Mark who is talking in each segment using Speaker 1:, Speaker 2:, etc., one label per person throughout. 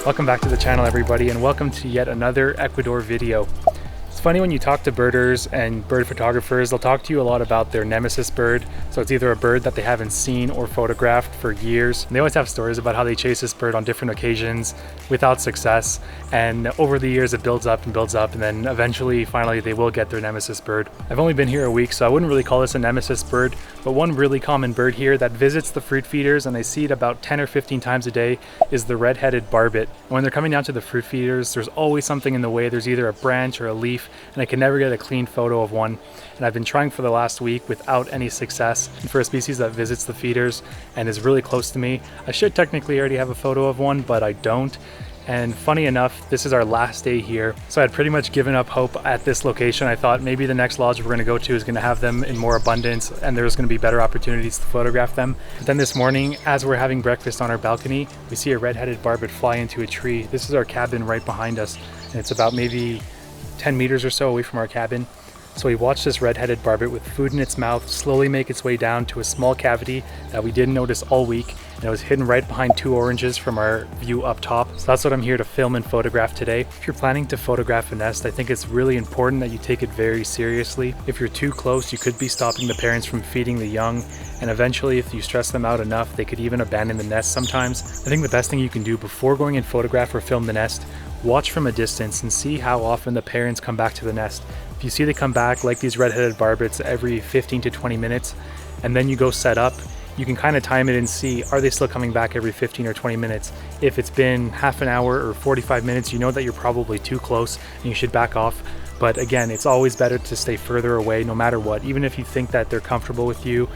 Speaker 1: Welcome back to the channel, everybody, and welcome to yet another Ecuador video. It's funny when you talk to birders and bird photographers, they'll talk to you a lot about their nemesis bird. So it's either a bird that they haven't seen or photographed for years. And they always have stories about how they chase this bird on different occasions without success. And over the years it builds up, and then eventually, finally, they will get their nemesis bird. I've only been here a week, so I wouldn't really call this a nemesis bird, but one really common bird here that visits the fruit feeders, and I see it about 10 or 15 times a day, is the red-headed Barbet. When they're coming down to the fruit feeders, there's always something in the way. There's either a branch or a leaf, and I can never get a clean photo of one. And I've been trying for the last week without any success. And for a species that visits the feeders and is really close to me, I should technically already have a photo of one, but I don't. And funny enough, this is our last day here, so I had pretty much given up hope at this location. I thought maybe the next lodge we're going to go to is going to have them in more abundance and there's going to be better opportunities to photograph them. But then this morning, as we're having breakfast on our balcony, we see a red-headed Barbet fly into a tree. This is our cabin right behind us, and it's about maybe 10 meters or so away from our cabin. So we watched this red-headed Barbet with food in its mouth slowly make its way down to a small cavity that we didn't notice all week, and it was hidden right behind two oranges from our view up top. So that's what I'm here to film and photograph today. If you're planning to photograph a nest, I think it's really important that you take it very seriously. If you're too close, you could be stopping the parents from feeding the young, and eventually, if you stress them out enough, they could even abandon the nest sometimes. I think the best thing you can do before going and photograph or film the nest, watch from a distance and see how often the parents come back to the nest. If you see they come back, like these red-headed Barbets, every 15 to 20 minutes, and then you go set up, you can kind of time it and see, are they still coming back every 15 or 20 minutes? If it's been half an hour or 45 minutes, you know that you're probably too close and you should back off. But again, it's always better to stay further away no matter what. Even if you think that they're comfortable with you,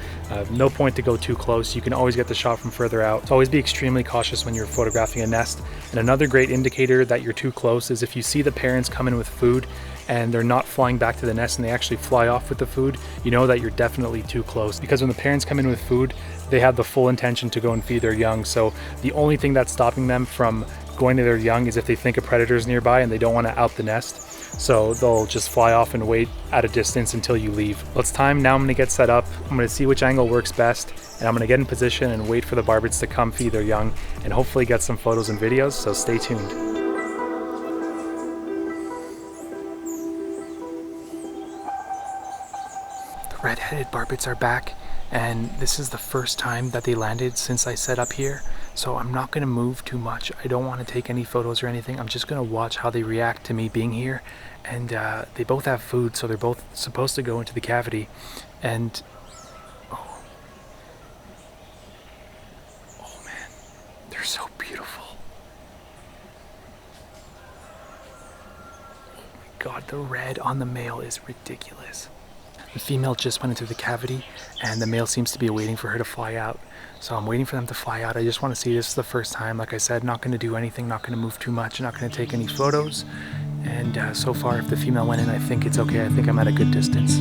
Speaker 1: no point to go too close. You can always get the shot from further out. So always be extremely cautious when you're photographing a nest. And another great indicator that you're too close is if you see the parents come in with food and they're not flying back to the nest and they actually fly off with the food, you know that you're definitely too close. Because when the parents come in with food, they have the full intention to go and feed their young. So the only thing that's stopping them from going to their young is if they think a predator is nearby and they don't want to out the nest. So they'll just fly off and wait at a distance until you leave. Well, it's time. Now I'm going to get set up. I'm going to see which angle works best, and I'm going to get in position and wait for the Barbets to come feed their young and hopefully get some photos and videos, so stay tuned. The red-headed Barbets are back, and this is the first time that they landed since I set up here. So I'm not going to move too much. I don't want to take any photos or anything. I'm just going to watch how they react to me being here. And they both have food, so they're both supposed to go into the cavity. And oh man, they're so beautiful. Oh my god, the red on the male is ridiculous. The female just went into the cavity and the male seems to be waiting for her to fly out. So I'm waiting for them to fly out. I just want to see. This is the first time. Like I said, not going to do anything, not going to move too much, not going to take any photos. And so far, if the female went in, I think it's okay. I think I'm at a good distance.